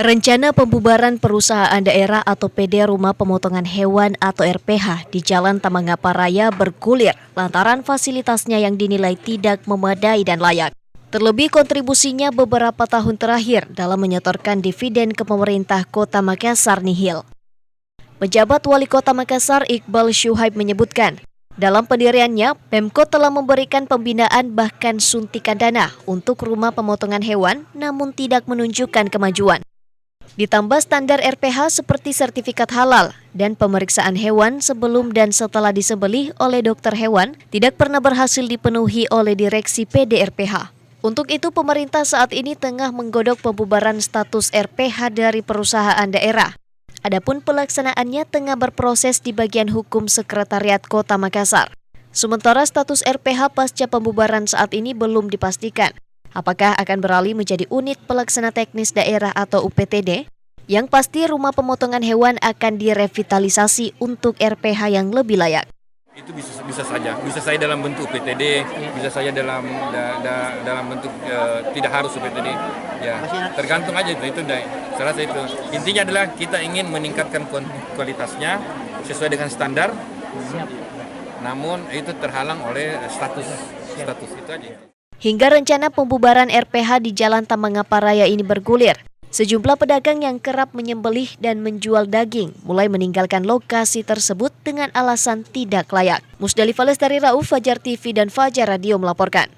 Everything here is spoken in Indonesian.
Rencana pembubaran perusahaan daerah atau PD Rumah Pemotongan Hewan atau RPH di Jalan Tamangapa Raya bergulir lantaran fasilitasnya yang dinilai tidak memadai dan layak. Terlebih kontribusinya beberapa tahun terakhir dalam menyetorkan dividen ke pemerintah Kota Makassar nihil. Pejabat Wali Kota Makassar Iqbal Syuhaib menyebutkan, dalam pendiriannya, Pemkot telah memberikan pembinaan bahkan suntikan dana untuk rumah pemotongan hewan namun tidak menunjukkan kemajuan. Ditambah standar RPH seperti sertifikat halal dan pemeriksaan hewan sebelum dan setelah disembelih oleh dokter hewan tidak pernah berhasil dipenuhi oleh direksi PD RPH. Untuk itu pemerintah saat ini tengah menggodok pembubaran status RPH dari perusahaan daerah. Adapun pelaksanaannya tengah berproses di bagian hukum Sekretariat Kota Makassar. Sementara status RPH pasca pembubaran saat ini belum dipastikan. Apakah akan beralih menjadi unit pelaksana teknis daerah atau UPTD? Yang pasti rumah pemotongan hewan akan direvitalisasi untuk RPH yang lebih layak. Itu bisa saja dalam bentuk UPTD, bisa saja dalam bentuk tidak harus UPTD. Ya, tergantung aja itu. Saya rasa itu. Intinya adalah kita ingin meningkatkan kualitasnya sesuai dengan standar. Namun itu terhalang oleh status itu aja. Hingga rencana pembubaran RPH di Jalan Tamangapa Raya ini bergulir, sejumlah pedagang yang kerap menyembelih dan menjual daging mulai meninggalkan lokasi tersebut dengan alasan tidak layak. Musdalifah Lestari Rauf, Fajar TV dan Fajar Radio melaporkan.